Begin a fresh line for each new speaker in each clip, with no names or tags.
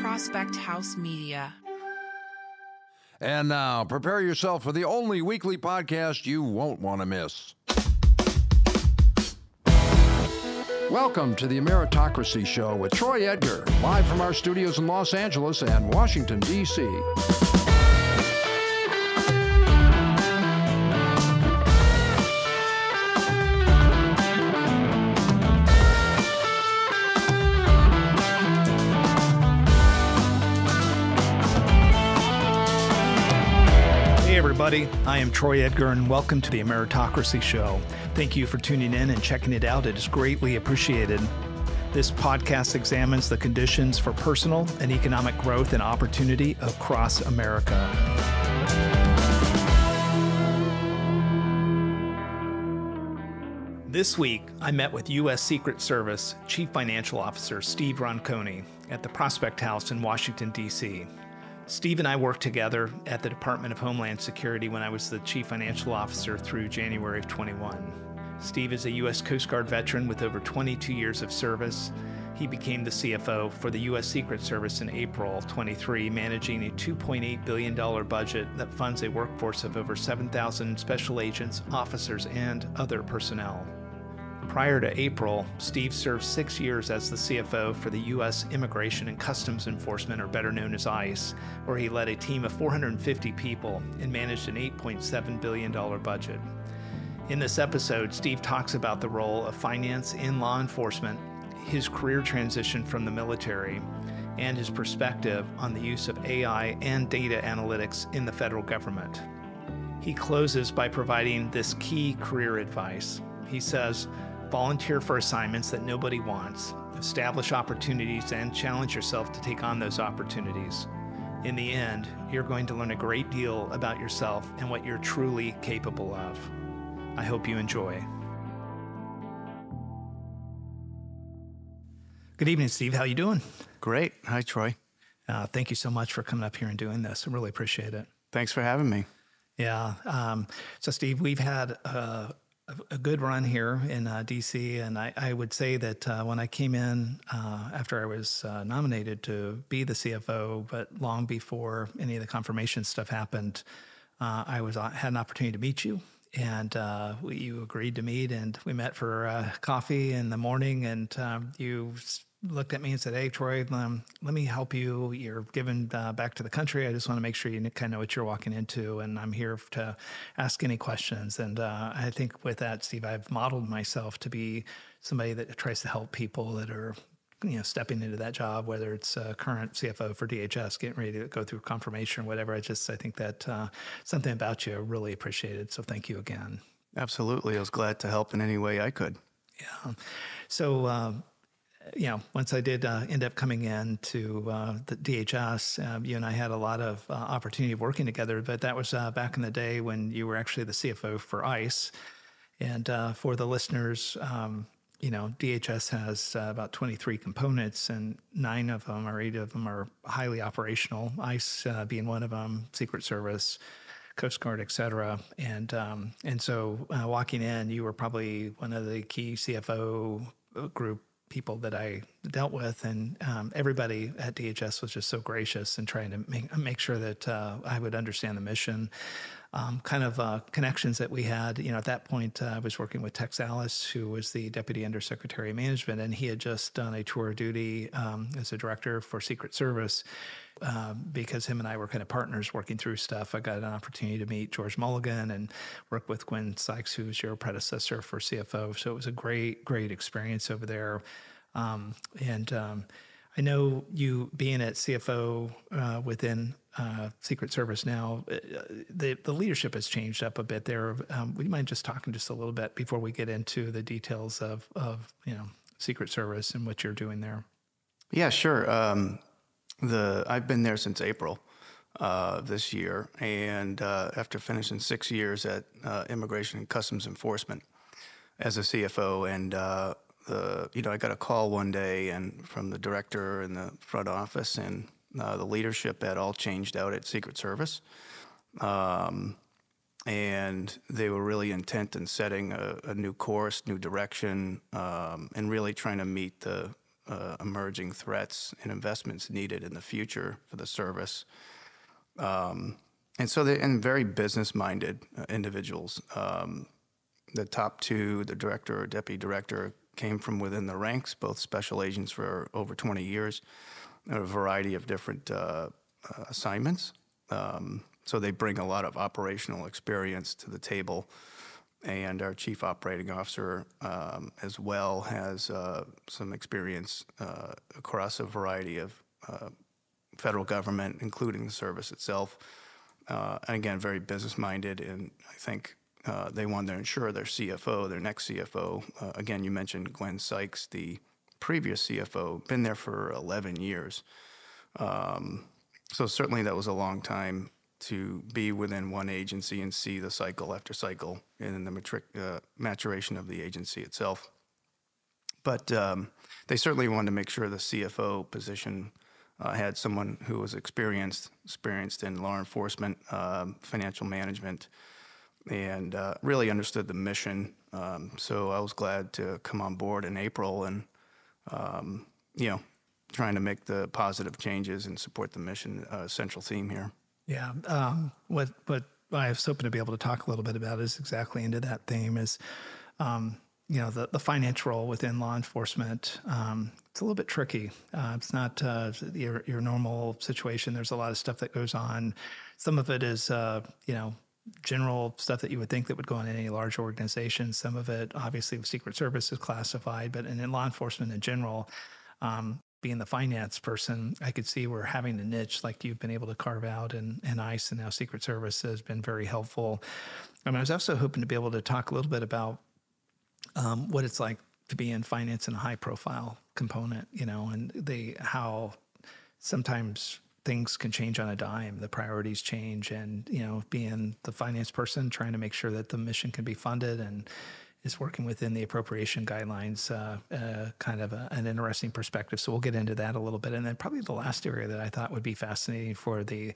Prospect House Media.
And now, prepare yourself for the only weekly podcast you won't want to miss. Welcome to the Ameritocracy Show with Troy Edgar, live from our studios in Los Angeles and Washington, D.C.
Everybody, I am Troy Edgar, and welcome to the Ameritocracy Show. Thank you for tuning in and checking it out. It is greatly appreciated. This podcast examines the conditions for personal and economic growth and opportunity across America. This week, I met with U.S. Secret Service Chief Financial Officer Steve Roncone at the Prospect House in Washington, D.C. Steve and I worked together at the Department of Homeland Security when I was the Chief Financial Officer through January of 21. Steve is a U.S. Coast Guard veteran with over 22 years of service. He became the CFO for the U.S. Secret Service in April 23, managing a $2.8 billion budget that funds a workforce of over 7,000 special agents, officers, and other personnel. Prior to April, Steve served 6 years as the CFO for the U.S. Immigration and Customs Enforcement, or better known as ICE, where he led a team of 450 people and managed an $8.7 billion budget. In this episode, Steve talks about the role of finance in law enforcement, his career transition from the military, and his perspective on the use of AI and data analytics in the federal government. He closes by providing this key career advice. He says, volunteer for assignments that nobody wants, establish opportunities, and challenge yourself to take on those opportunities. In the end, you're going to learn a great deal about yourself and what you're truly capable of. I hope you enjoy. Good evening, Steve. How you doing?
Great. Hi, Troy.
Thank you so much for coming up here and doing this. I really appreciate it.
Thanks for having me.
Yeah. So, Steve, we've had a good run here in D.C., and I would say that when I came in after I was nominated to be the CFO, but long before any of the confirmation stuff happened, I had an opportunity to meet you, and you agreed to meet, and we met for coffee in the morning, and you looked at me and said, "Hey, Troy, let me help you. You're giving back to the country. I just want to make sure you kind of know what you're walking into, and I'm here to ask any questions." And I think with that, Steve, I've modeled myself to be somebody that tries to help people that are, stepping into that job, whether it's a current CFO for DHS, getting ready to go through confirmation or whatever. I think that something about you I really appreciated. So thank you again.
Absolutely. I was glad to help in any way I could.
Yeah. So, once I did end up coming in to the DHS, you and I had a lot of opportunity of working together, but that was back in the day when you were actually the CFO for ICE. And for the listeners, DHS has about 23 components, and 9 of them or 8 of them are highly operational, ICE being one of them, Secret Service, Coast Guard, et cetera. And so walking in, you were probably one of the key CFO group people that I dealt with, and everybody at DHS was just so gracious and trying to make sure that I would understand the mission. Connections that we had, at that point, I was working with Tex Alice, who was the Deputy Undersecretary of Management, and he had just done a tour of duty as a director for Secret Service. Because him and I were kind of partners working through stuff, I got an opportunity to meet George Mulligan and work with Gwen Sykes, who was your predecessor for CFO. So it was a great, great experience over there. I know you being at CFO within Secret Service now, the leadership has changed up a bit there. Would you mind just talking just a little bit before we get into the details of Secret Service and what you're doing there?
Yeah, sure. I've been there since April this year, and after finishing 6 years at Immigration and Customs Enforcement as a CFO, and I got a call one day and from the director in the front office, and the leadership had all changed out at Secret Service, and they were really intent in setting a new course, new direction, and really trying to meet the emerging threats and investments needed in the future for the service. And so they're very business-minded individuals. The top two, the director or deputy director, came from within the ranks, both special agents for over 20 years, a variety of different assignments. So they bring a lot of operational experience to the table. And our chief operating officer as well has some experience across a variety of federal government, including the service itself. And again, very business-minded, and I think they want to ensure their CFO, their next CFO, again, you mentioned Gwen Sykes, the previous CFO, been there for 11 years. So certainly that was a long time to be within one agency and see the cycle after cycle and the maturation of the agency itself. But they certainly wanted to make sure the CFO position had someone who was experienced in law enforcement, financial management, and really understood the mission. So I was glad to come on board in April and, trying to make the positive changes and support the mission, central theme here.
Yeah. What I was hoping to be able to talk a little bit about is exactly into that theme is, the finance role within law enforcement. It's a little bit tricky. It's not your normal situation. There's a lot of stuff that goes on. Some of it is, general stuff that you would think that would go on in any large organization. Some of it, obviously, with Secret Service is classified, but in law enforcement in general, being the finance person, I could see where having a niche like you've been able to carve out in ICE and now Secret Service has been very helpful. I was also hoping to be able to talk a little bit about what it's like to be in finance in a high-profile component, and how sometimes things can change on a dime, the priorities change, and being the finance person, trying to make sure that the mission can be funded and is working within the appropriation guidelines, kind of an interesting perspective. So we'll get into that a little bit. And then probably the last area that I thought would be fascinating for the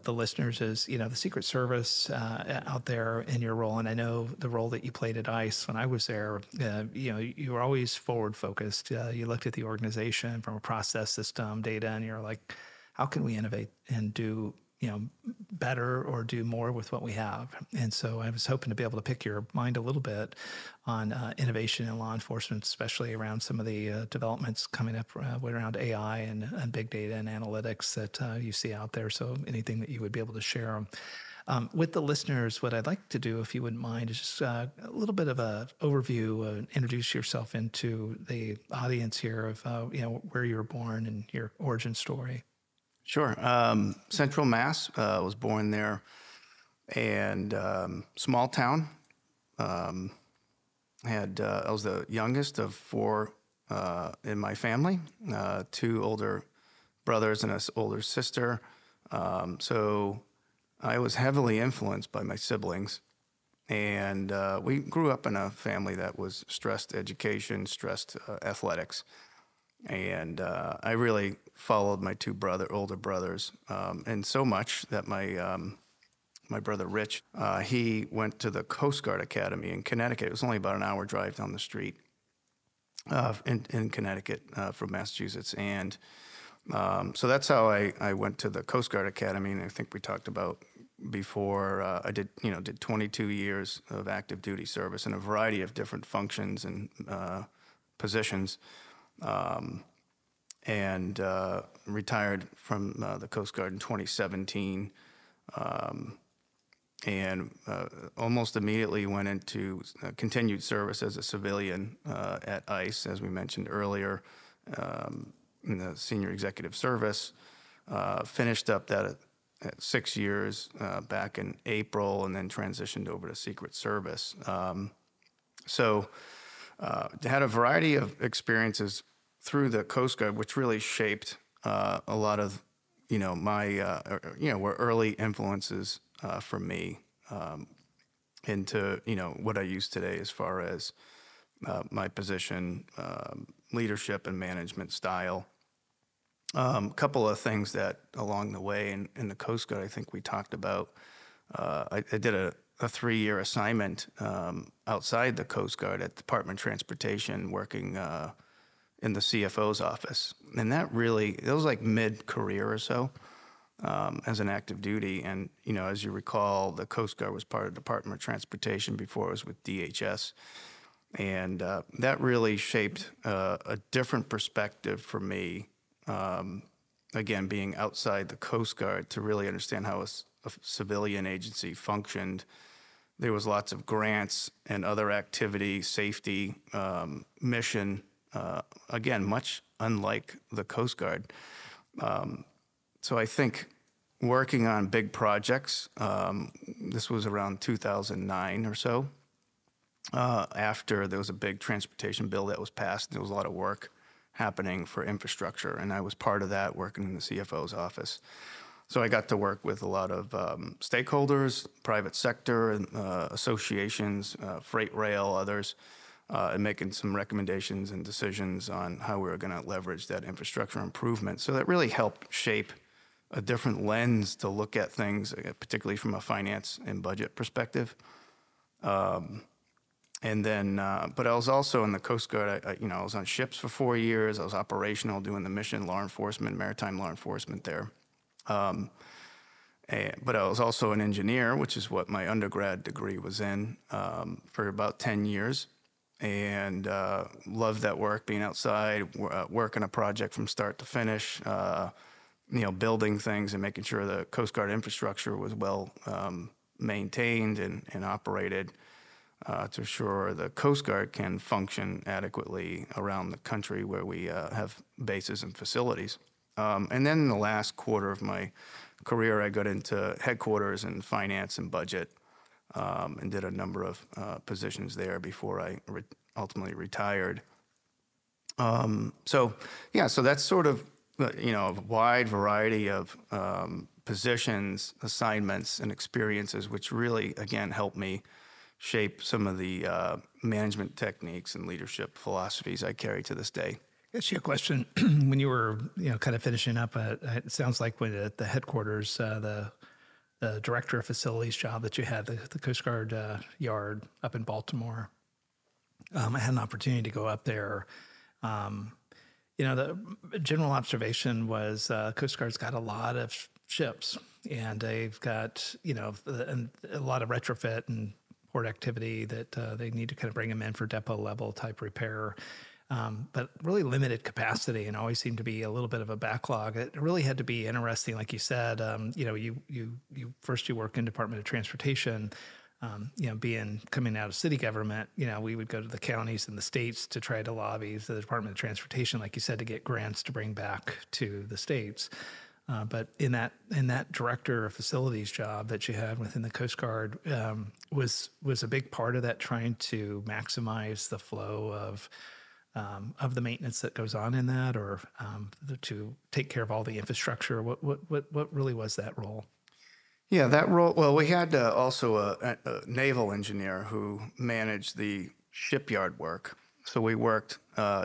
listeners is, the Secret Service out there in your role. And I know the role that you played at ICE when I was there, you were always forward focused. You looked at the organization from a process, system, data, and you're like, how can we innovate and do better or do more with what we have? And so I was hoping to be able to pick your mind a little bit on innovation in law enforcement, especially around some of the developments coming up around AI and big data and analytics that you see out there. So anything that you would be able to share with the listeners, what I'd like to do, if you wouldn't mind, is just a little bit of an overview, introduce yourself into the audience here of where you were born and your origin story.
Sure. Central Mass, was born there, and small town. I was the youngest of four in my family, two older brothers and an older sister. So I was heavily influenced by my siblings, and we grew up in a family that was stressed education, stressed athletics. And I really followed my two older brothers, and so much that my brother Rich, he went to the Coast Guard Academy in Connecticut. It was only about an hour drive down the street in Connecticut from Massachusetts, and so that's how I went to the Coast Guard Academy. And I think we talked about before. I did 22 years of active duty service in a variety of different functions and positions. And retired from the Coast Guard in 2017, and almost immediately went into continued service as a civilian at ICE, as we mentioned earlier, in the senior executive service. Finished up that at 6 years back in April, and then transitioned over to Secret Service. So had a variety of experiences through the Coast Guard, which really shaped a lot of, my, were early influences for me into, what I use today as far as my position, leadership and management style. A couple of things that along the way in the Coast Guard, I think we talked about. I did a 3-year assignment outside the Coast Guard at Department of Transportation, working in the CFO's office. And that really, it was like mid-career or so as an active duty. And, as you recall, the Coast Guard was part of the Department of Transportation before it was with DHS. And that really shaped a different perspective for me, again, being outside the Coast Guard, to really understand how a civilian agency functioned. There was lots of grants and other activity, safety, mission, again, much unlike the Coast Guard. So I think working on big projects, this was around 2009 or so, after there was a big transportation bill that was passed. There was a lot of work happening for infrastructure, and I was part of that, working in the CFO's office. So I got to work with a lot of stakeholders, private sector, associations, freight rail, others, and making some recommendations and decisions on how we were going to leverage that infrastructure improvement. So that really helped shape a different lens to look at things, particularly from a finance and budget perspective. And then, but I was also in the Coast Guard. I was on ships for 4 years. I was operational, doing the mission law enforcement, maritime law enforcement there. But I was also an engineer, which is what my undergrad degree was in, for about 10 years. And loved that work, being outside, working a project from start to finish, building things and making sure the Coast Guard infrastructure was well maintained and operated, to ensure the Coast Guard can function adequately around the country where we have bases and facilities. And then in the last quarter of my career, I got into headquarters and finance and budget, and did a number of positions there before I ultimately retired. So that's sort of, a wide variety of positions, assignments, and experiences, which really, again, helped me shape some of the management techniques and leadership philosophies I carry to this day.
I ask you a question. When you were, kind of finishing up, it sounds like when at the headquarters, the director of facilities job that you had, the Coast Guard yard up in Baltimore, I had an opportunity to go up there. The general observation was Coast Guard's got a lot of ships, and they've got, a lot of retrofit and port activity that they need to kind of bring them in for depot level type repair. But really limited capacity, and always seemed to be a little bit of a backlog. It really had to be interesting, like you said. You work in Department of Transportation. Coming out of city government, we would go to the counties and the states to try to lobby the Department of Transportation, like you said, to get grants to bring back to the states. But in that director of facilities job that you had within the Coast Guard, was a big part of that, trying to maximize the flow of the maintenance that goes on in that, or to take care of all the infrastructure. What really was that role?
Yeah, that role. Well, we had also a naval engineer who managed the shipyard work. So we worked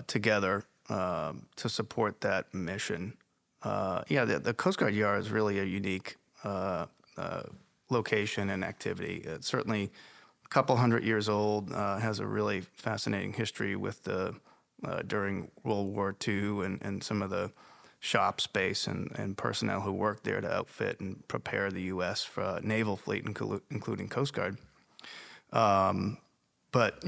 together to support that mission. The Coast Guard Yard is really a unique location and activity. It's certainly a couple hundred years old, has a really fascinating history with during World War II and some of the shop space and personnel who worked there to outfit and prepare the U.S. for a naval fleet, including Coast Guard. But,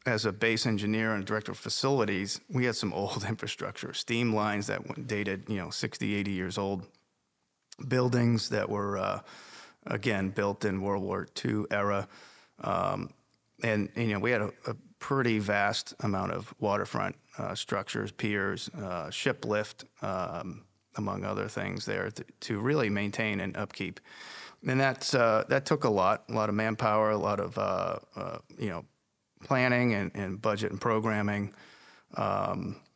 as a base engineer and director of facilities, we had some old infrastructure, steam lines that dated, 60, 80 years old, buildings that were, again, built in World War II era. And we had a pretty vast amount of waterfront structures, piers, ship lift, among other things there to really maintain and upkeep. And that took a lot of manpower, a lot of planning and budget and programming.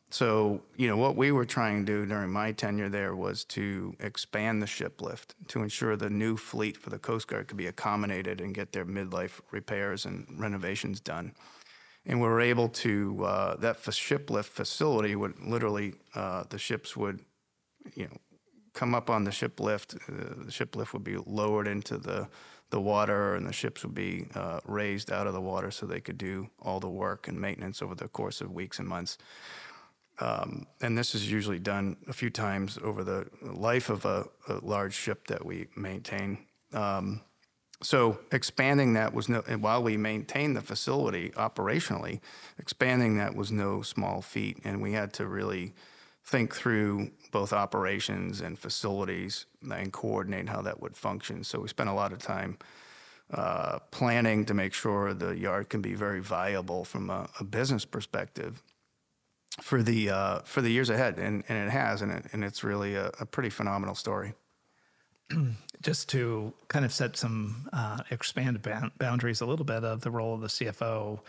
So what we were trying to do during my tenure there was to expand the ship lift to ensure the new fleet for the Coast Guard could be accommodated and get their midlife repairs and renovations done. And we were able to, that ship lift facility would literally, the ships would, come up on the ship lift. The ship lift would be lowered into the water, and the ships would be raised out of the water so they could do all the work and maintenance over the course of weeks and months. and this is usually done a few times over the life of a large ship that we maintain. So expanding that was and while we maintained the facility operationally, expanding that was no small feat, and we had to really think through both operations and facilities and coordinate how that would function. So we spent a lot of time planning to make sure the yard can be very viable from a business perspective for the years ahead, and it has, and it's really a pretty phenomenal story.
Just to kind of set some expanded boundaries a little bit of the role of the CFO,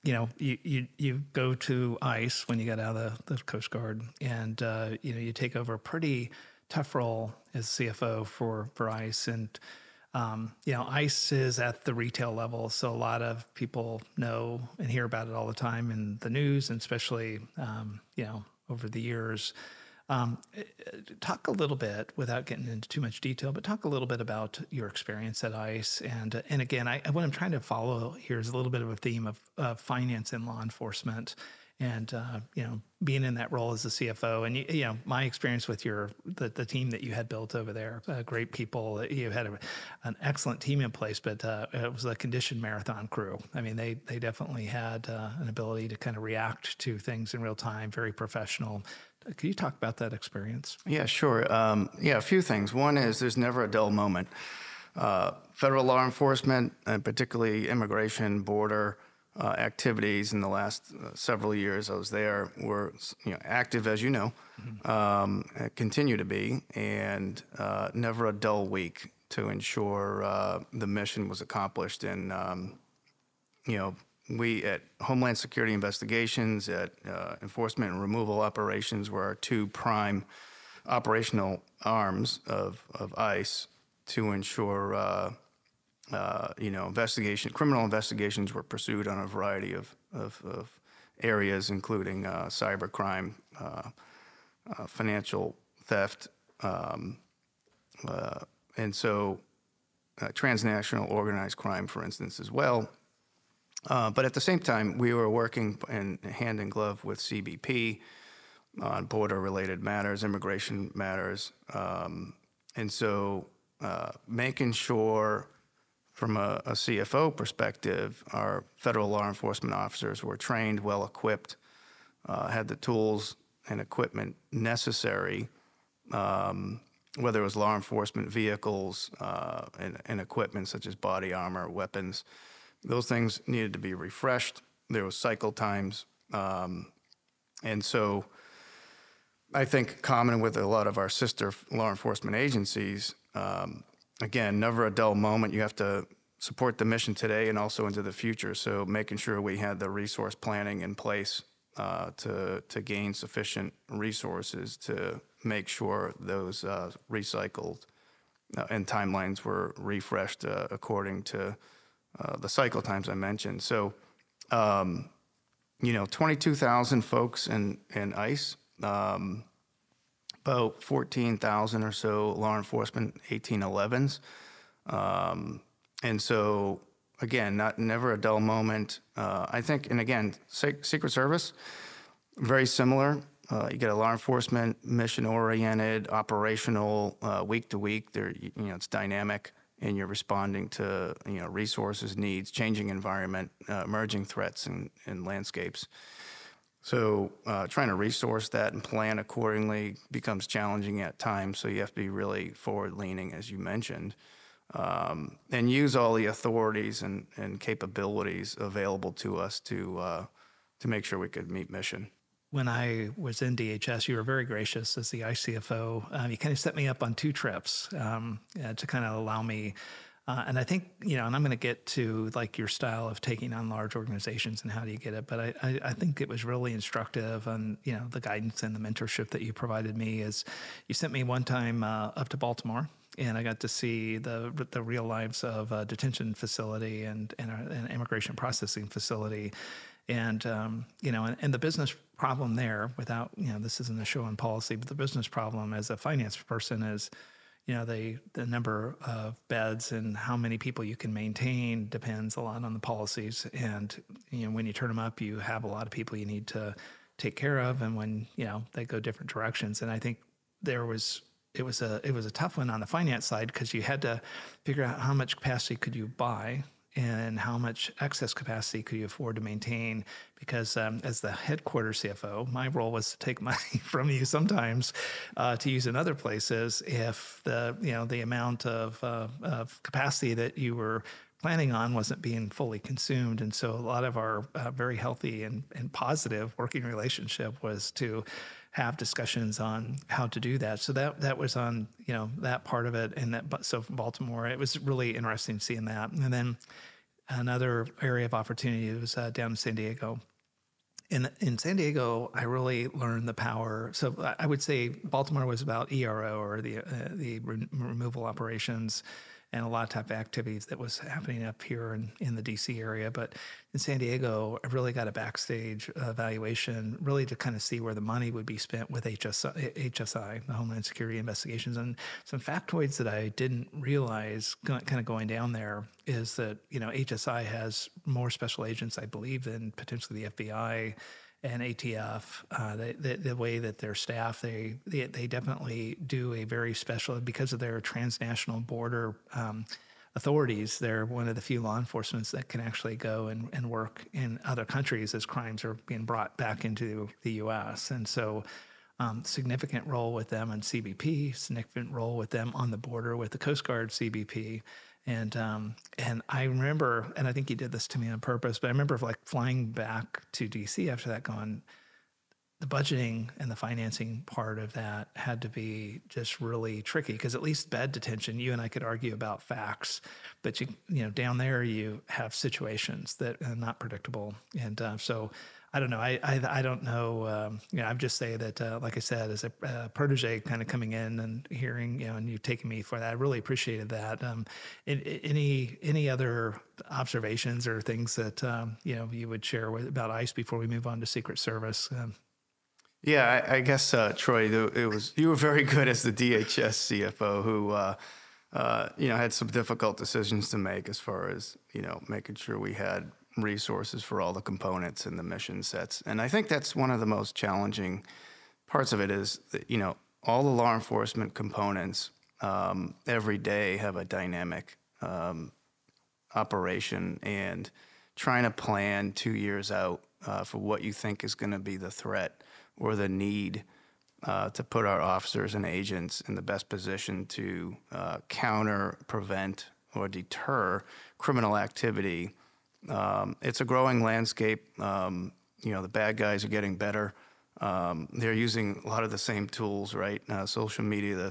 you go to ICE when you get out of the Coast Guard, and you take over a pretty tough role as CFO for ICE, and ICE is at the retail level, so a lot of people know and hear about it all the time in the news, and especially over the years. Talk a little bit, without getting into too much detail, but talk a little bit about your experience at ICE. And again, what I'm trying to follow here is a little bit of a theme of finance and law enforcement, and being in that role as the CFO. And my experience with the team that you had built over there, great people. You had an excellent team in place, but it was a conditioned marathon crew. I mean, they definitely had an ability to kind of react to things in real time, very professional. Can you talk about that experience?
Yeah, sure. A few things. One is there's never a dull moment. Federal law enforcement, and particularly immigration, border activities in the last several years I was there were active, as you know, continue to be, and never a dull week to ensure the mission was accomplished. And we at Homeland Security Investigations, at Enforcement and Removal Operations, were our two prime operational arms of ICE to ensure criminal investigations were pursued on a variety of areas, including cybercrime, financial theft, and so transnational organized crime, for instance, as well. But at the same time, we were working hand in glove with CBP on border-related matters, immigration matters, and so making sure, from a CFO perspective, our federal law enforcement officers were trained, well-equipped, had the tools and equipment necessary, whether it was law enforcement vehicles and equipment such as body armor, weapons. Those things needed to be refreshed. There was cycle times. And so I think common with a lot of our sister law enforcement agencies, again, never a dull moment. You have to support the mission today and also into the future. So making sure we had the resource planning in place to gain sufficient resources to make sure those recycled and timelines were refreshed according to the cycle times I mentioned. So, 22,000 folks in ICE, about 14,000 or so law enforcement 1811s. And so, again, never a dull moment. I think, and again, Secret Service, very similar. You get a law enforcement, mission-oriented, operational, week to week. It's dynamic, and you're responding to resources, needs, changing environment, emerging threats and landscapes. So trying to resource that and plan accordingly becomes challenging at times. So you have to be really forward-leaning, as you mentioned, and use all the authorities and capabilities available to us to make sure we could meet mission.
When I was in DHS, you were very gracious as the ICFO. You kind of set me up on 2 trips to kind of allow me. And I think, and I'm going to get to like your style of taking on large organizations and how do you get it. But I think it was really instructive on, the guidance and the mentorship that you provided me. Is you sent me one time up to Baltimore, and I got to see the real lives of a detention facility and an immigration processing facility. And, and the business problem there, without, this isn't a show on policy, but the business problem as a finance person is, the number of beds and how many people you can maintain depends a lot on the policies. And, when you turn them up, you have a lot of people you need to take care of, and when they go different directions. And I think it was a tough one on the finance side, because you had to figure out how much capacity could you buy and how much excess capacity could you afford to maintain. Because as the headquarters CFO, my role was to take money from you sometimes to use in other places if the amount of capacity that you were planning on wasn't being fully consumed. And so a lot of our very healthy and positive working relationship was to have discussions on how to do that. So that was on that part of it. And so Baltimore, it was really interesting seeing that. And then another area of opportunity was down in San Diego. In San Diego, I really learned the power. So I would say Baltimore was about ERO, or the removal operations, and a lot of type of activities that was happening up here in the DC area. But in San Diego, I really got a backstage evaluation, really to kind of see where the money would be spent with HSI, the Homeland Security Investigations. And some factoids that I didn't realize kind of going down there is that, HSI has more special agents, I believe, than potentially the FBI and ATF. The way that they're staffed, they definitely do a very special, because of their transnational border authorities. They're one of the few law enforcement that can actually go and work in other countries as crimes are being brought back into the U.S. And so significant role with them on CBP, significant role with them on the border with the Coast Guard CBP. And I remember, and I think he did this to me on purpose, but I remember flying back to DC after that, going, the budgeting and the financing part of that had to be just really tricky, because at least bed detention, you and I could argue about facts, but down there you have situations that are not predictable. And so I don't know. I don't know. I just say that, like I said, as a protege kind of coming in and hearing, and you taking me for that, I really appreciated that. Any other observations or things that, you would share about ICE before we move on to Secret Service?
Yeah, I guess, Troy, you were very good as the DHS CFO who, had some difficult decisions to make as far as, making sure we had resources for all the components and the mission sets. And I think that's one of the most challenging parts of it, is that, all the law enforcement components every day have a dynamic operation, and trying to plan 2 years out for what you think is going to be the threat or the need to put our officers and agents in the best position to counter, prevent, or deter criminal activity. It's a growing landscape. The bad guys are getting better. They're using a lot of the same tools, right? Social media,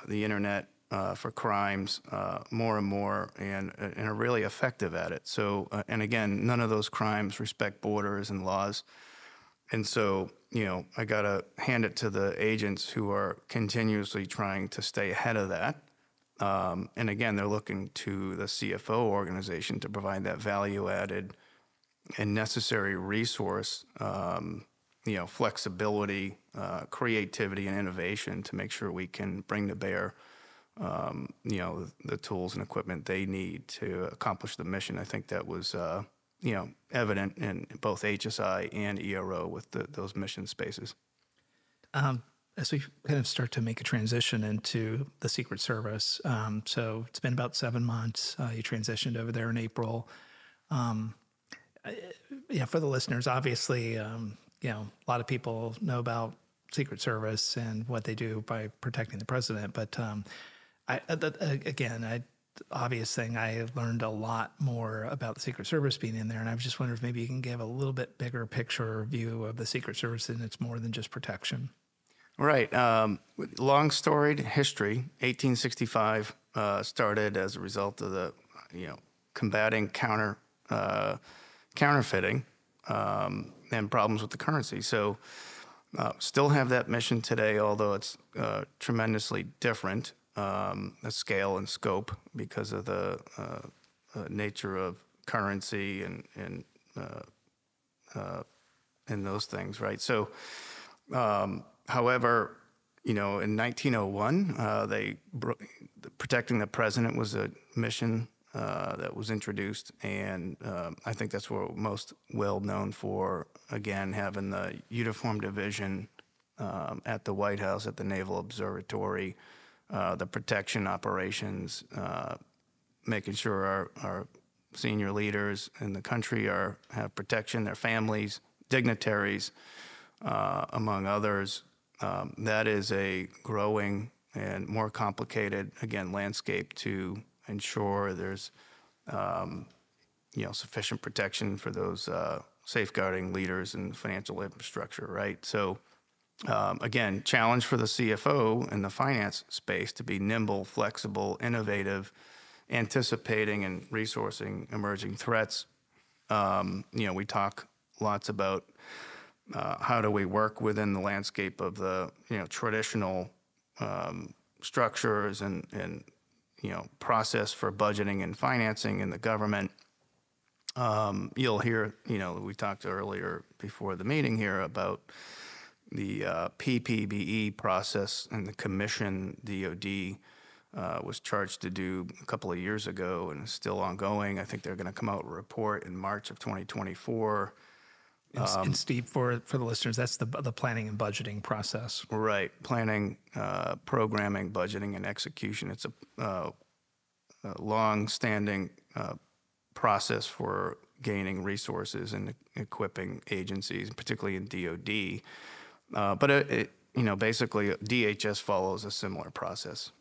the internet for crimes, more and more, and are really effective at it. So, and again, none of those crimes respect borders and laws. And so, I got to hand it to the agents who are continuously trying to stay ahead of that. And again, they're looking to the CFO organization to provide that value-added and necessary resource, flexibility, creativity, and innovation to make sure we can bring to bear, the tools and equipment they need to accomplish the mission. I think that was, evident in both HSI and ERO with those mission spaces.
As we kind of start to make a transition into the Secret Service, so it's been about 7 months. You transitioned over there in April. For the listeners, obviously, a lot of people know about Secret Service and what they do by protecting the president. But obvious thing, I learned a lot more about the Secret Service being in there, and I was just wondering if maybe you can give a little bit bigger picture or view of the Secret Service, and it's more than just protection.
Right. Long storied history. 1865 started as a result of the, combating counterfeiting and problems with the currency. So still have that mission today, although it's tremendously different, the scale and scope because of the nature of currency and those things, right? So, however, in 1901, protecting the president was a mission that was introduced, and I think that's what we're most well known for. Again, having the uniform division at the White House, at the Naval Observatory, the protection operations, making sure our senior leaders in the country have protection, their families, dignitaries, among others. That is a growing and more complicated, again, landscape to ensure there's sufficient protection for those safeguarding leaders and financial infrastructure, right? So again, challenge for the CFO in the finance space to be nimble, flexible, innovative, anticipating and resourcing emerging threats. We talk lots about how do we work within the landscape of the traditional structures and process for budgeting and financing in the government. You'll hear, we talked earlier before the meeting here about the PPBE process and the commission DOD was charged to do a couple of years ago and is still ongoing. I think they're going to come out with a report in March of 2024.
And Steve, for the listeners, that's the planning and budgeting process.
Right. Planning, programming, budgeting, and execution. It's a long-standing process for gaining resources and equipping agencies, particularly in DOD. But basically, DHS follows a similar process.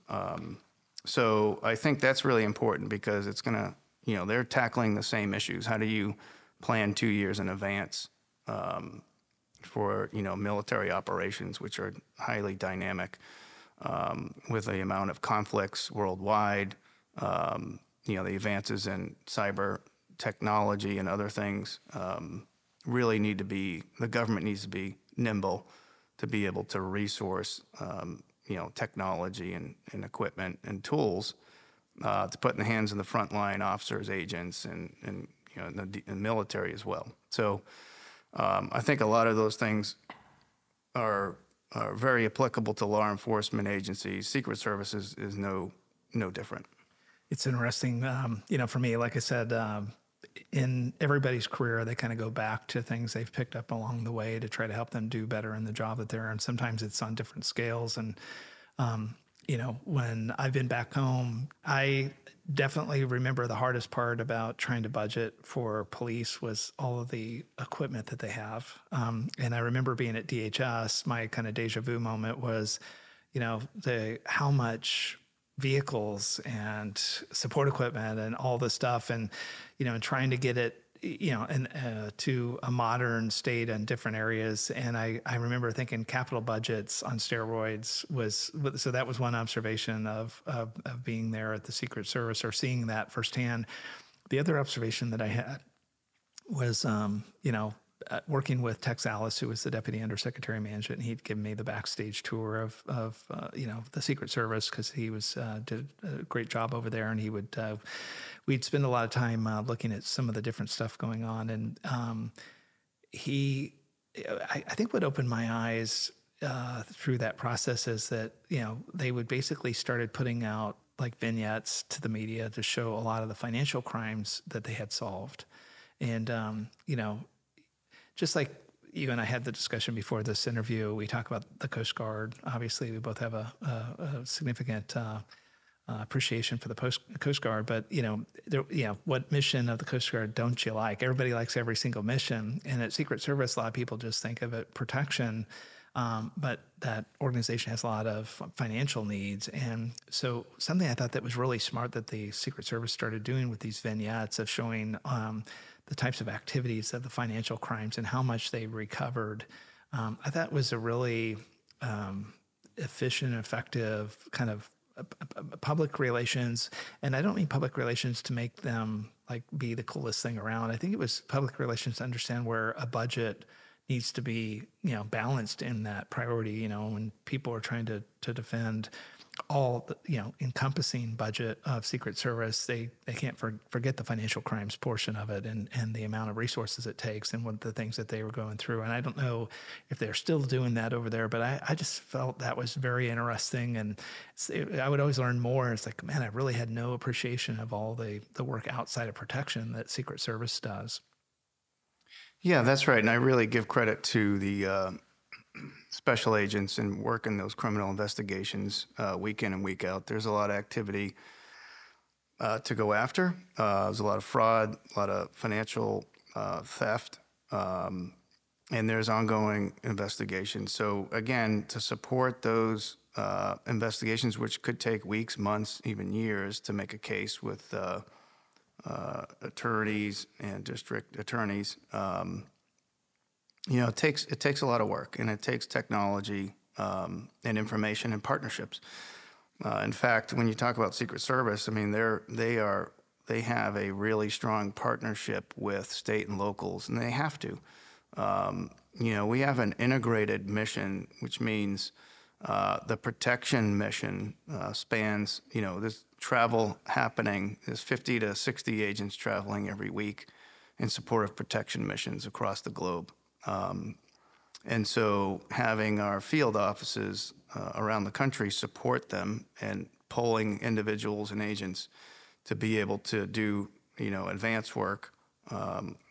So I think that's really important because it's going to, they're tackling the same issues. How do you plan 2 years in advance for, military operations, which are highly dynamic with the amount of conflicts worldwide, the advances in cyber technology and other things really need to be, the government needs to be nimble to be able to resource, technology and equipment and tools to put in the hands of the frontline officers, agents, and the military as well. So I think a lot of those things are very applicable to law enforcement agencies. Secret Service is no different.
It's interesting, for me, like I said, in everybody's career, they kind of go back to things they've picked up along the way to try to help them do better in the job that they're in. Sometimes it's on different scales. And, when I've been back home, I definitely remember the hardest part about trying to budget for police was all of the equipment that they have. And I remember being at DHS, my kind of deja vu moment was, how much vehicles and support equipment and all this stuff and, and trying to get it, to a modern state in different areas. And I remember thinking capital budgets on steroids so that was one observation of being there at the Secret Service or seeing that firsthand. The other observation that I had was, working with Tex Alice, who was the Deputy Undersecretary of Management, and he'd given me the backstage tour of the Secret Service because he did a great job over there, and he would we'd spend a lot of time looking at some of the different stuff going on, and I think what opened my eyes through that process is that they would basically started putting out like vignettes to the media to show a lot of the financial crimes that they had solved, and just like you and I had the discussion before this interview, we talk about the Coast Guard. Obviously, we both have a significant appreciation for the Coast Guard. But, what mission of the Coast Guard don't you like? Everybody likes every single mission. And at Secret Service, a lot of people just think of it protection. But that organization has a lot of financial needs. And so something I thought that was really smart that the Secret Service started doing with these vignettes of showing the types of activities of the financial crimes and how much they recovered, I thought was a really efficient, effective kind of public relations. And I don't mean public relations to make them like be the coolest thing around. I think it was public relations to understand where a budget needs to be, balanced in that priority, when people are trying to defend all the, encompassing budget of Secret Service, they can't forget the financial crimes portion of it and the amount of resources it takes and what the things that they were going through. And I don't know if they're still doing that over there, but I just felt that was very interesting. And I would always learn more. It's like, man, I really had no appreciation of all the work outside of protection that Secret Service does.
Yeah, that's right. And I really give credit to the special agents and working those criminal investigations week in and week out. There's a lot of activity to go after. There's a lot of fraud, a lot of financial theft, and there's ongoing investigations. So again, to support those investigations, which could take weeks, months, even years to make a case with attorneys and district attorneys, it takes a lot of work, and it takes technology and information and partnerships. In fact, when you talk about Secret Service, I mean they have a really strong partnership with state and locals, and they have to. We have an integrated mission, which means the protection mission spans. There's travel happening. There's 50 to 60 agents traveling every week in support of protection missions across the globe. And so having our field offices around the country support them and polling individuals and agents to be able to do, advanced work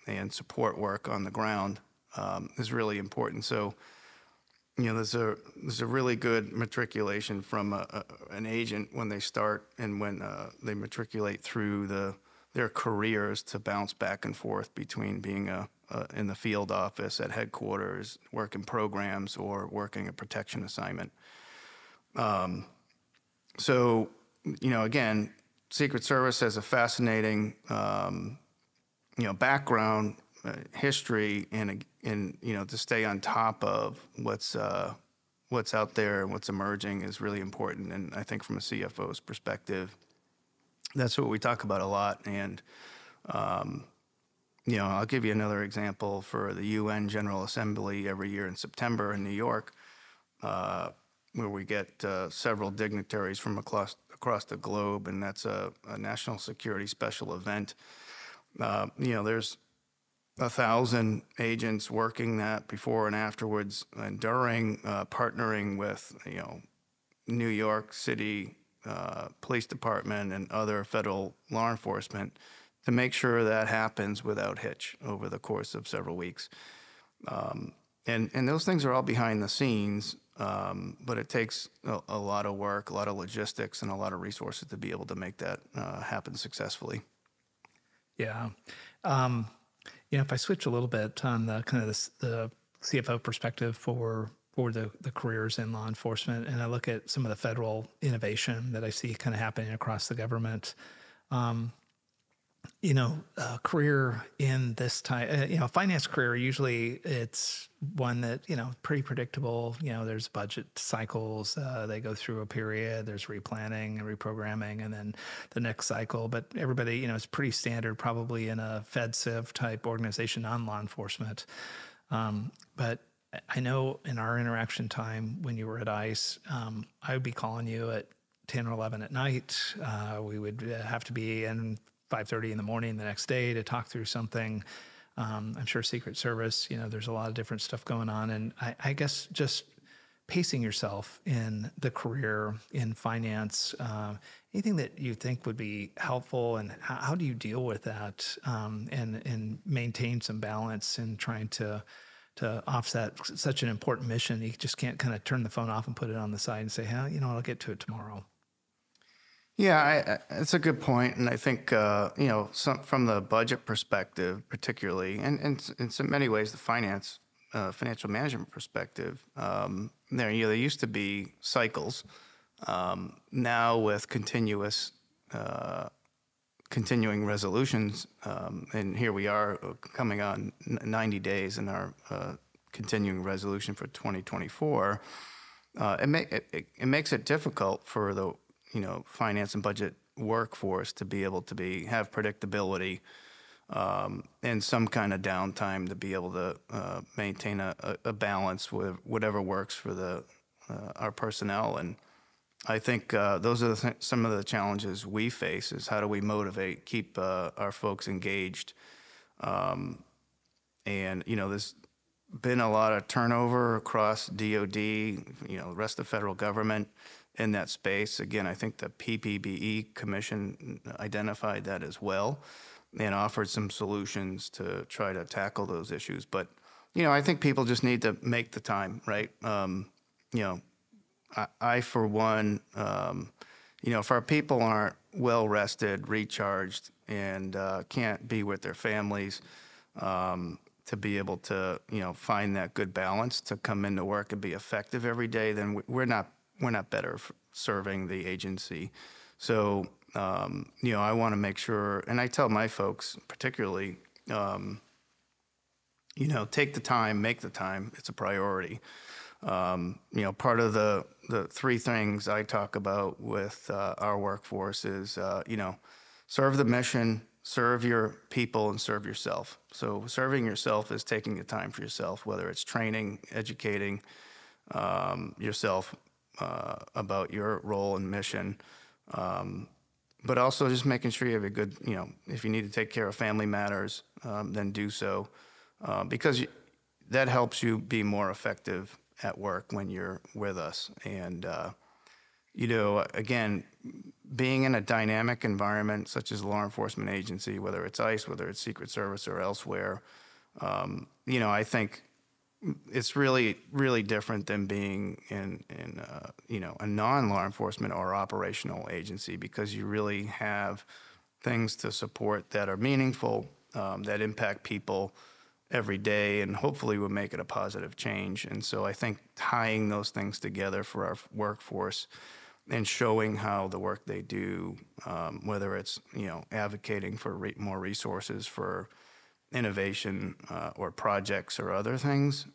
and support work on the ground is really important. So, there's a really good matriculation from an agent when they start and when they matriculate through their careers to bounce back and forth between being in the field office at headquarters, working programs, or working a protection assignment. So, again, Secret Service has a fascinating, background, history, and to stay on top of what's out there and what's emerging is really important. And I think from a CFO's perspective, that's what we talk about a lot. And I'll give you another example for the UN General Assembly every year in September in New York, where we get several dignitaries from across the globe, and that's a national security special event. There's 1,000 agents working that before and afterwards and during, partnering with, New York City Police Department and other federal law enforcement to make sure that happens without hitch over the course of several weeks. And those things are all behind the scenes, but it takes a lot of work, a lot of logistics, and a lot of resources to be able to make that happen successfully.
Yeah. If I switch a little bit on the kind of the CFO perspective for the careers in law enforcement, and I look at some of the federal innovation that I see kind of happening across the government, career in this time, finance career, usually it's one that, pretty predictable. There's budget cycles. They go through a period. There's replanning and reprogramming, and then the next cycle. But everybody, it's pretty standard, probably in a FedCiv type organization on law enforcement. But I know in our interaction time when you were at ICE, I would be calling you at 10 or 11 at night. We would have to be in 5:30 in the morning the next day to talk through something. I'm sure Secret Service, there's a lot of different stuff going on. And I guess just pacing yourself in the career in finance, anything that you think would be helpful, and how do you deal with that and maintain some balance in trying to offset such an important mission? You just can't kind of turn the phone off and put it on the side and say, I'll get to it tomorrow.
Yeah, it's a good point, and I think from the budget perspective, particularly, and in so many ways, the financial management perspective, there used to be cycles. Now with continuing resolutions, and here we are coming on 90 days in our continuing resolution for 2024. It makes it difficult for the finance and budget workforce to be able to have predictability and some kind of downtime to be able to maintain a balance with whatever works for our personnel. And I think those are some of the challenges we face is how do we motivate, keep our folks engaged. And, there's been a lot of turnover across DOD, the rest of the federal government in that space. Again, I think the PPBE Commission identified that as well and offered some solutions to try to tackle those issues. But, I think people just need to make the time, right? I for one, if our people aren't well rested, recharged, and can't be with their families, to be able to, find that good balance to come into work and be effective every day, then we're not better for serving the agency. So, I want to make sure, and I tell my folks particularly, take the time, make the time. It's a priority. Part of the three things I talk about with our workforce is, serve the mission, serve your people, and serve yourself. So serving yourself is taking the time for yourself, whether it's training, educating yourself about your role and mission, but also just making sure you have a good, if you need to take care of family matters, then do so, because that helps you be more effective at work when you're with us. And, again, being in a dynamic environment such as a law enforcement agency, whether it's ICE, whether it's Secret Service or elsewhere, I think it's really, really different than being in a non-law enforcement or operational agency, because you really have things to support that are meaningful, that impact people every day, and hopefully will make it a positive change. And so I think tying those things together for our workforce and showing how the work they do, whether it's, advocating for more resources for innovation or projects or other things,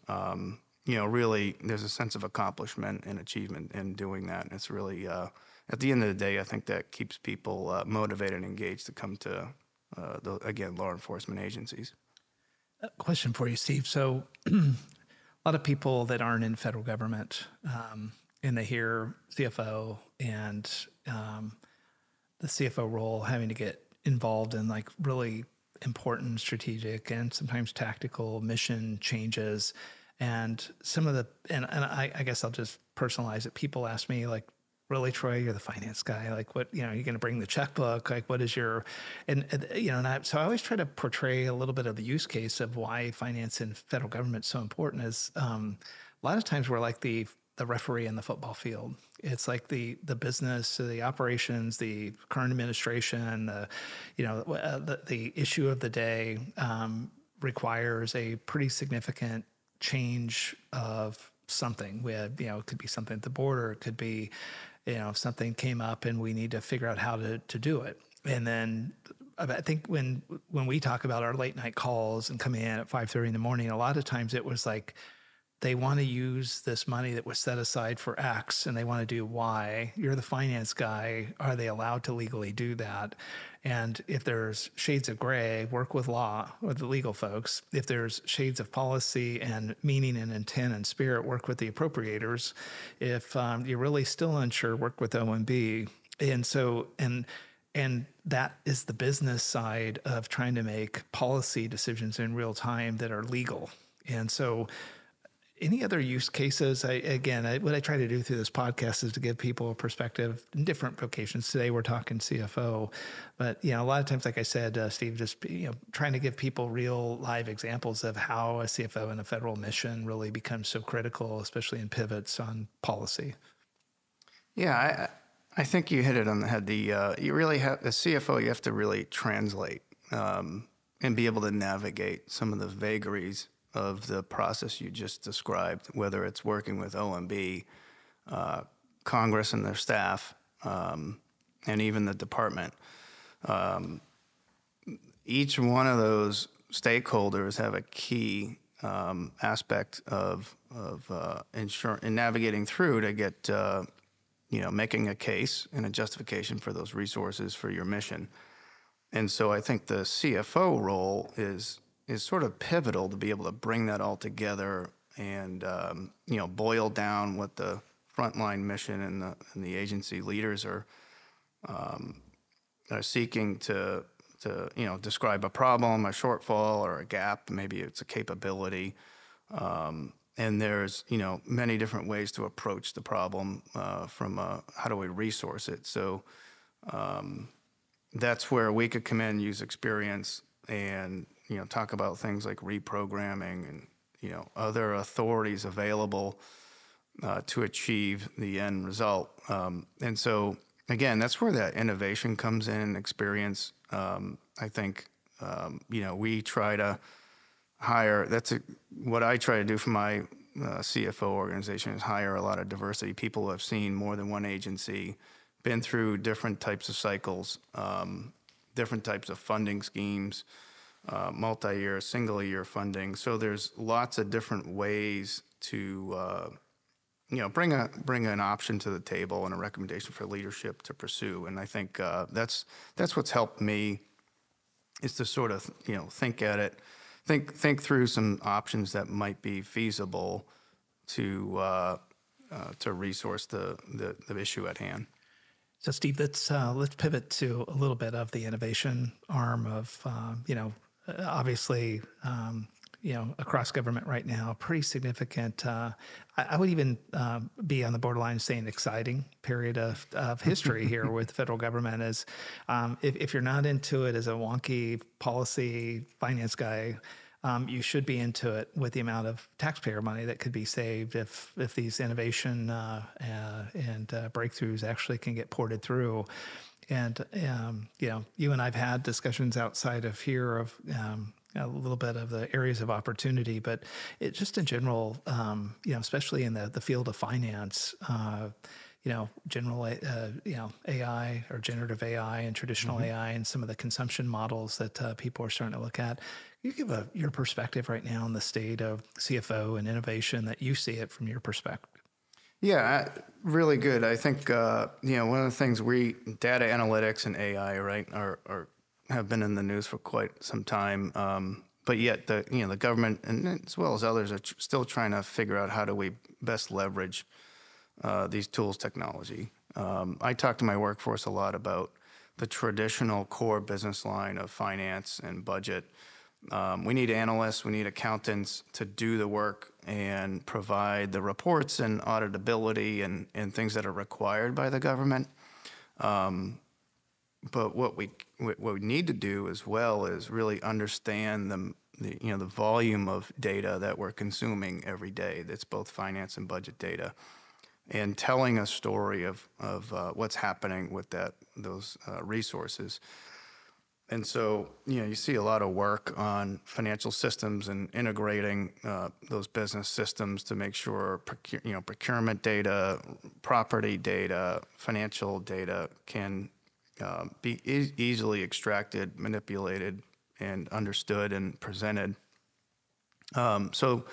really there's a sense of accomplishment and achievement in doing that. And it's really, at the end of the day, I think that keeps people motivated and engaged to come to, law enforcement agencies.
A question for you, Steve. So a lot of people that aren't in federal government, and they hear CFO and the CFO role having to get involved in like really important strategic and sometimes tactical mission changes. And some of the, and I guess I'll just personalize it. People ask me like, really, Troy, you're the finance guy. Like what, you're going to bring the checkbook. Like what is your, so I always try to portray a little bit of the use case of why finance in federal government is so important is a lot of times we're like the referee in the football field. It's like the business, the operations, the current administration, the issue of the day requires a pretty significant change of something. We have, it could be something at the border. It could be, if something came up and we need to figure out how to do it. And then I think when we talk about our late night calls and coming in at 5:30 in the morning, a lot of times it was like, they want to use this money that was set aside for X and they want to do Y. You're the finance guy. Are they allowed to legally do that? And if there's shades of gray, work with law or the legal folks. If there's shades of policy and meaning and intent and spirit, work with the appropriators. If you're really still unsure, work with OMB. And so, and that is the business side of trying to make policy decisions in real time that are legal. And so, any other use cases? What I try to do through this podcast is to give people a perspective in different vocations. Today we're talking CFO, but a lot of times, like I said, Steve, just trying to give people real live examples of how a CFO in a federal mission really becomes so critical, especially in pivots on policy.
Yeah, I think you hit it on the head. You really have the CFO. You have to really translate and be able to navigate some of the vagaries of the process you just described, whether it's working with OMB, Congress and their staff, and even the department. Each one of those stakeholders have a key aspect of in navigating through to get, making a case and a justification for those resources for your mission. And so I think the CFO role is sort of pivotal to be able to bring that all together and, boil down what the frontline mission, and the agency leaders are seeking to describe a problem, a shortfall, or a gap. Maybe it's a capability. And there's, many different ways to approach the problem from how do we resource it. So that's where we could come in, use experience, and, talk about things like reprogramming and, other authorities available to achieve the end result. And so, again, that's where that innovation comes in, experience. I think, we try to hire, what I try to do for my CFO organization is hire a lot of diversity, people who have seen more than one agency, been through different types of cycles, different types of funding schemes, multi-year, single-year funding. So there's lots of different ways to bring an option to the table and a recommendation for leadership to pursue. And I think that's what's helped me, is to sort of think at it, think through some options that might be feasible to resource the issue at hand.
So, Steve, let's pivot to a little bit of the innovation arm of obviously. Across government right now, pretty significant. I would even be on the borderline saying exciting period of history here with the federal government. Is if you're not into it as a wonky policy finance guy, you should be into it with the amount of taxpayer money that could be saved if these innovation and breakthroughs actually can get ported through. And you and I've had discussions outside of here of a little bit of the areas of opportunity, but it just in general, especially in the field of finance, general, AI or generative AI and traditional AI and some of the consumption models that people are starting to look at. Can you give your perspective right now on the state of CFO and innovation that you see it from your perspective?
Yeah, really good. I think, one of the things data analytics and AI, right, have been in the news for quite some time. But yet the government, and as well as others, are still trying to figure out how do we best leverage these tools, technology. I talk to my workforce a lot about the traditional core business line of finance and budget. We need analysts, we need accountants to do the work and provide the reports and auditability and things that are required by the government. But what we need to do as well is really understand the volume of data that we're consuming every day. That's both finance and budget data, and telling a story of what's happening with those resources. And so, you see a lot of work on financial systems and integrating those business systems to make sure procurement data, property data, financial data can be easily extracted, manipulated, and understood and presented. So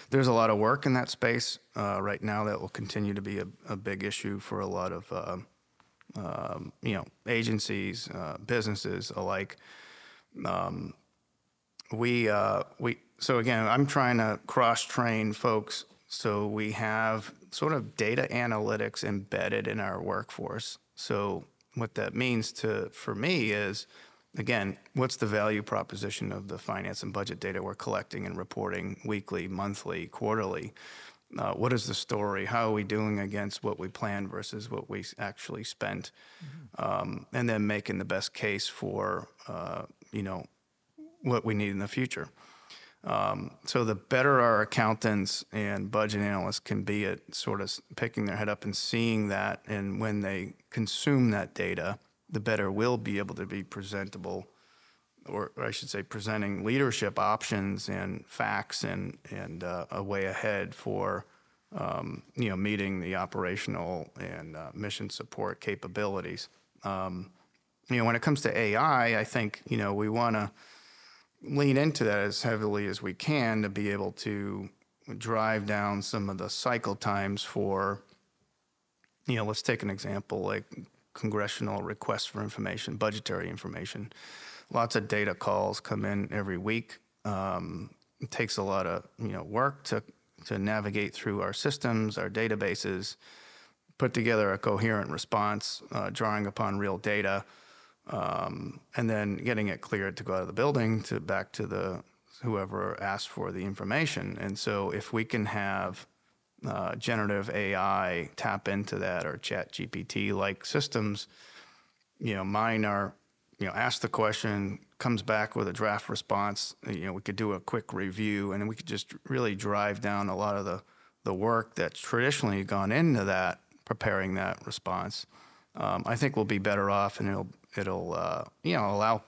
there's a lot of work in that space right now that will continue to be a big issue for a lot of agencies, businesses alike. So again, I'm trying to cross-train folks so we have sort of data analytics embedded in our workforce. So what that means for me is, again, what's the value proposition of the finance and budget data we're collecting and reporting weekly, monthly, quarterly? What is the story? How are we doing against what we planned versus what we actually spent? And then making the best case for, what we need in the future. So the better our accountants and budget analysts can be at sort of picking their head up and seeing that, and when they consume that data, the better we'll be able to be presentable, or I should say presenting leadership options and facts and a way ahead for, meeting the operational and mission support capabilities. When it comes to AI, I think, we want to lean into that as heavily as we can to be able to drive down some of the cycle times for, let's take an example like congressional requests for information, budgetary information. Lots of data calls come in every week. It takes a lot of work to navigate through our systems, our databases, put together a coherent response, drawing upon real data, and then getting it cleared to go out of the building back to whoever asked for the information. And so if we can have generative AI tap into that, or chat GPT like systems, mine are, ask the question, comes back with a draft response. We could do a quick review, and then we could just really drive down a lot of the work that's traditionally gone into that, preparing that response. I think we'll be better off, and it'll allow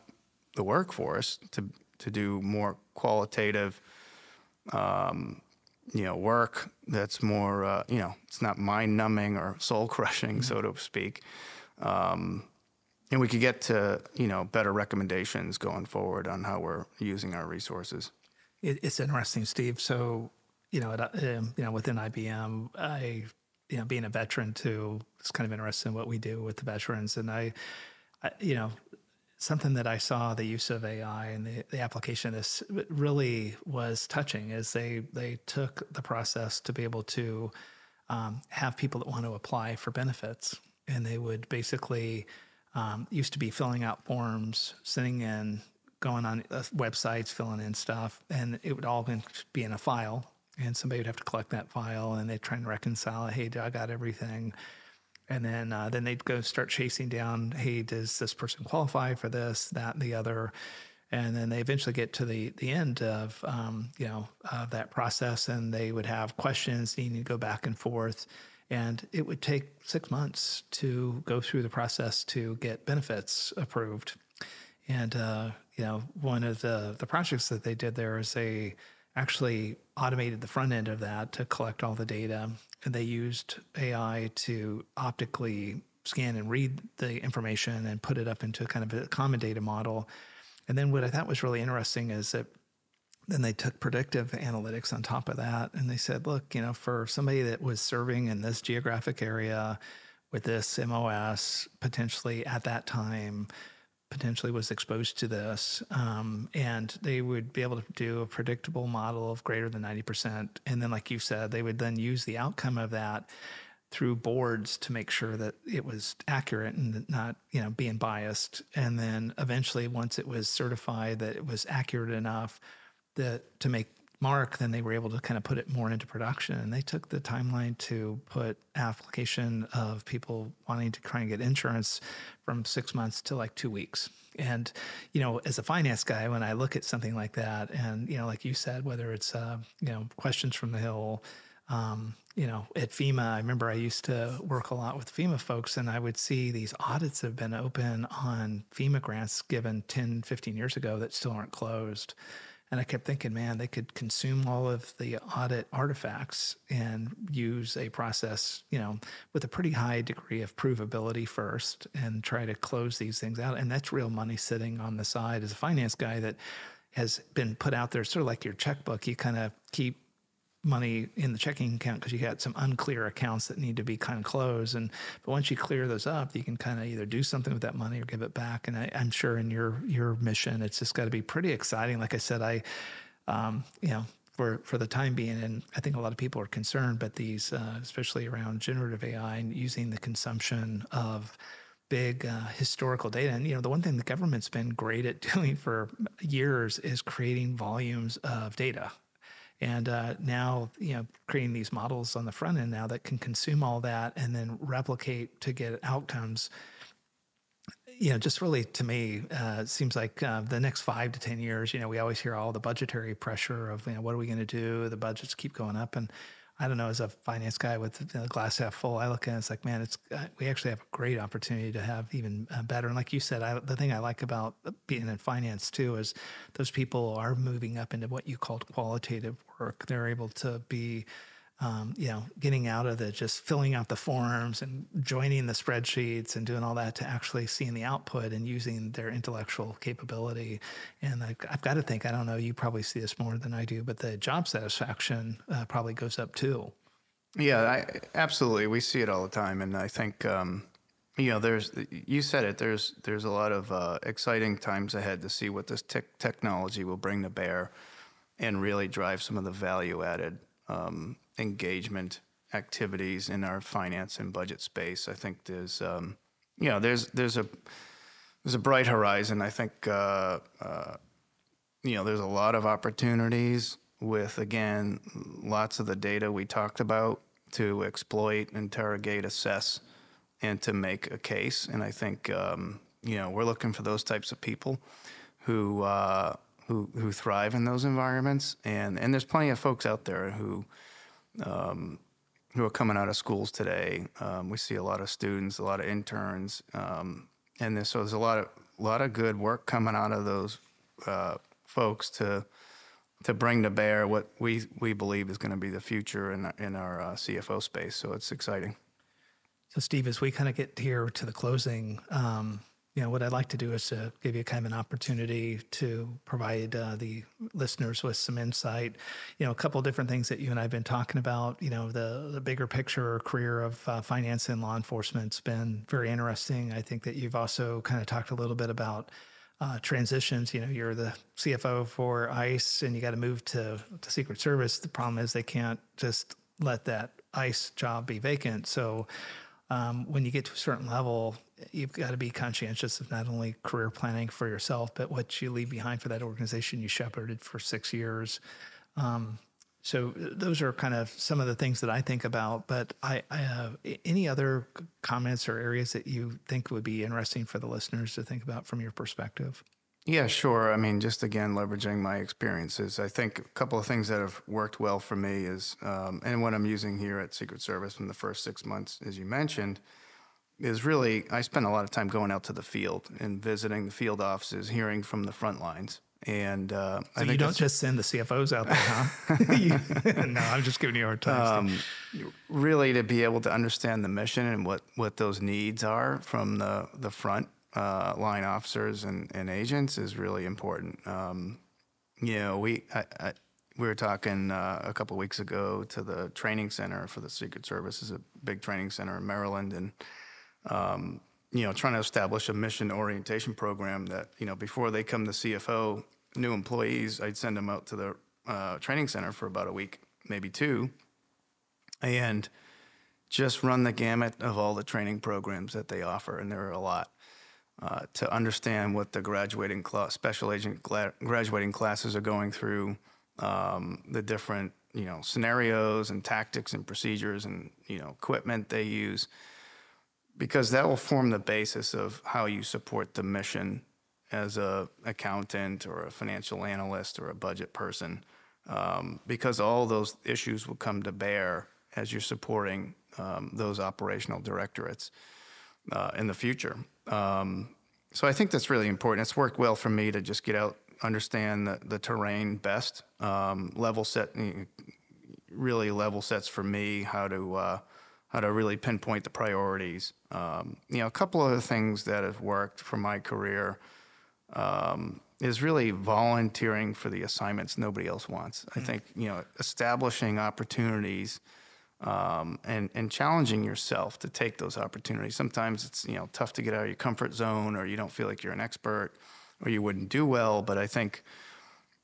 the workforce to do more qualitative, work that's more, it's not mind-numbing or soul-crushing, so to speak. And we could get to, better recommendations going forward on how we're using our resources.
It's interesting, Steve. So, within IBM, being a veteran too, it's kind of interesting what we do with the veterans. And I something that I saw the use of AI and the application of this really was touching is they took the process to be able to have people that want to apply for benefits. And they would basically used to be filling out forms, sending in, going on websites, filling in stuff, and it would all be in a file. And somebody would have to collect that file, and they'd try and reconcile it. Hey, I got everything. And then they'd go start chasing down, hey, does this person qualify for this, that, and the other? And then they eventually get to the end of, of that process, and they would have questions needing to go back and forth. And it would take 6 months to go through the process to get benefits approved. And, one of the projects that they did there is they actually automated the front end of that to collect all the data. And they used AI to optically scan and read the information and put it up into kind of a common data model. And then what I thought was really interesting is that then they took predictive analytics on top of that. And they said, look, for somebody that was serving in this geographic area with this MOS, potentially at that time, potentially was exposed to this, and they would be able to do a predictable model of greater than 90%. And then, like you said, they would then use the outcome of that through boards to make sure that it was accurate and not, being biased. And then eventually, once it was certified that it was accurate enough to make mark, then they were able to kind of put it more into production. And they took the timeline to put application of people wanting to try and get insurance from 6 months to like 2 weeks. And, as a finance guy, when I look at something like that, and, like you said, whether it's, questions from the Hill, at FEMA, I remember I used to work a lot with FEMA folks, and I would see these audits that have been open on FEMA grants given 10, 15 years ago that still aren't closed. And I kept thinking, man, they could consume all of the audit artifacts and use a process, with a pretty high degree of provability first and try to close these things out. And that's real money sitting on the side as a finance guy that has been put out there, sort of like your checkbook. You kind of keep money in the checking account because you got some unclear accounts that need to be kind of closed. But once you clear those up, you can kind of either do something with that money or give it back. And I'm sure in your mission, it's just got to be pretty exciting. Like I said, for the time being, and I think a lot of people are concerned, but these, especially around generative AI and using the consumption of big historical data. And, the one thing the government's been great at doing for years is creating volumes of data. And now, creating these models on the front end now that can consume all that and then replicate to get outcomes, just really to me, it seems like the next 5 to 10 years, we always hear all the budgetary pressure of, what are we going to do? The budgets keep going up. And I don't know, as a finance guy with the glass half full, I look at it, it's like, man, we actually have a great opportunity to have even better. And like you said, the thing I like about being in finance too is those people are moving up into what you called qualitative work. They're able to be, getting out of the just filling out the forms and joining the spreadsheets and doing all that to actually seeing the output and using their intellectual capability. And I've got to think, I don't know, you probably see this more than I do, but the job satisfaction probably goes up too.
Yeah, absolutely. We see it all the time. And I think, you said it, there's a lot of exciting times ahead to see what this technology will bring to bear and really drive some of the value added engagement activities in our finance and budget space. I think there's there's a bright horizon. I think there's a lot of opportunities with, again, lots of the data we talked about to exploit, interrogate, assess, and to make a case. And I think we're looking for those types of people who thrive in those environments. And there's plenty of folks out there who are coming out of schools today. We see a lot of students, a lot of interns, and there's a lot of good work coming out of those folks to bring to bear what we believe is going to be the future in our CFO space. So it's exciting.
So Steve, as we kind of get here to the closing, what I'd like to do is to give you kind of an opportunity to provide the listeners with some insight. A couple of different things that you and I have been talking about. The bigger picture career of finance and law enforcement's been very interesting. I think that you've also kind of talked a little bit about transitions. You're the CFO for ICE, and you got to move to Secret Service. The problem is they can't just let that ICE job be vacant. So when you get to a certain level, you've got to be conscientious of not only career planning for yourself, but what you leave behind for that organization you shepherded for 6 years. So those are kind of some of the things that I think about. But any other comments or areas that you think would be interesting for the listeners to think about from your perspective?
Yeah, sure. I mean, just again, leveraging my experiences, I think a couple of things that have worked well for me is, and what I'm using here at Secret Service in the first 6 months, as you mentioned, is really, I spend a lot of time going out to the field and visiting the field offices, hearing from the front lines. And
so I think you don't just send the CFOs out there, huh? No, I'm just giving you a hard time.
Really to be able to understand the mission and what those needs are from the front line officers and agents is really important. We were talking a couple of weeks ago to the training center for the Secret Service. Is a big training center in Maryland, and trying to establish a mission orientation program that, before they come to CFO, new employees, I'd send them out to the training center for about a week, maybe two, and just run the gamut of all the training programs that they offer, and there are a lot, to understand what the graduating special agent graduating classes are going through, the different, scenarios and tactics and procedures and, equipment they use, because that will form the basis of how you support the mission as a accountant or a financial analyst or a budget person, because all those issues will come to bear as you're supporting those operational directorates in the future. So I think that's really important. It's worked well for me to just get out, understand the terrain best, level sets for me how to really pinpoint the priorities. A couple of the things that have worked for my career is really volunteering for the assignments nobody else wants. I think, establishing opportunities and challenging yourself to take those opportunities. Sometimes it's, tough to get out of your comfort zone, or you don't feel like you're an expert, or you wouldn't do well. But I think,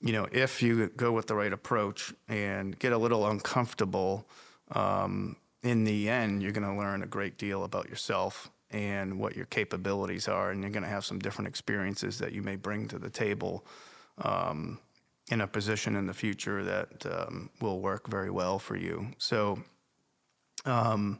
if you go with the right approach and get a little uncomfortable, in the end, you're going to learn a great deal about yourself and what your capabilities are, and you're going to have some different experiences that you may bring to the table in a position in the future that will work very well for you. So, and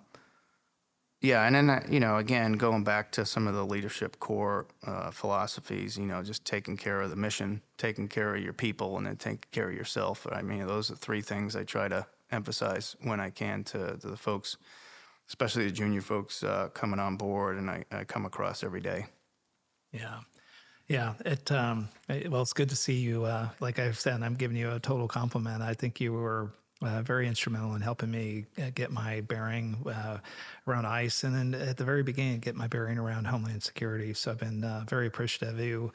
then, again, going back to some of the leadership core philosophies, just taking care of the mission, taking care of your people, and then taking care of yourself. I mean, those are three things I try to emphasize when I can to the folks, especially the junior folks coming on board, and I come across every day.
Yeah. Yeah. It's good to see you. Like I've said, I'm giving you a total compliment. I think you were very instrumental in helping me get my bearing around ICE, and then at the very beginning, get my bearing around Homeland Security. So I've been very appreciative of you.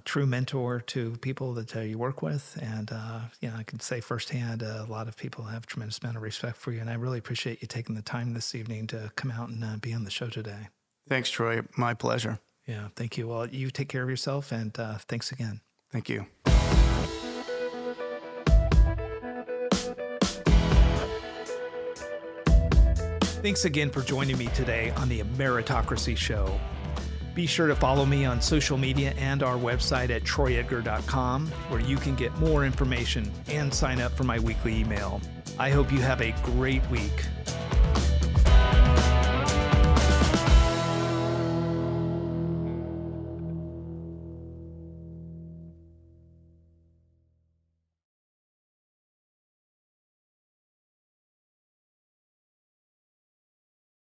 True mentor to people that you work with. And, I can say firsthand, a lot of people have a tremendous amount of respect for you. And I really appreciate you taking the time this evening to come out and be on the show today.
Thanks, Troy. My pleasure.
Yeah, thank you. Well, you take care of yourself, and thanks again.
Thank you.
Thanks again for joining me today on the Ameritocracy Show. Be sure to follow me on social media and our website at troyedgar.com, where you can get more information and sign up for my weekly email. I hope you have a great week.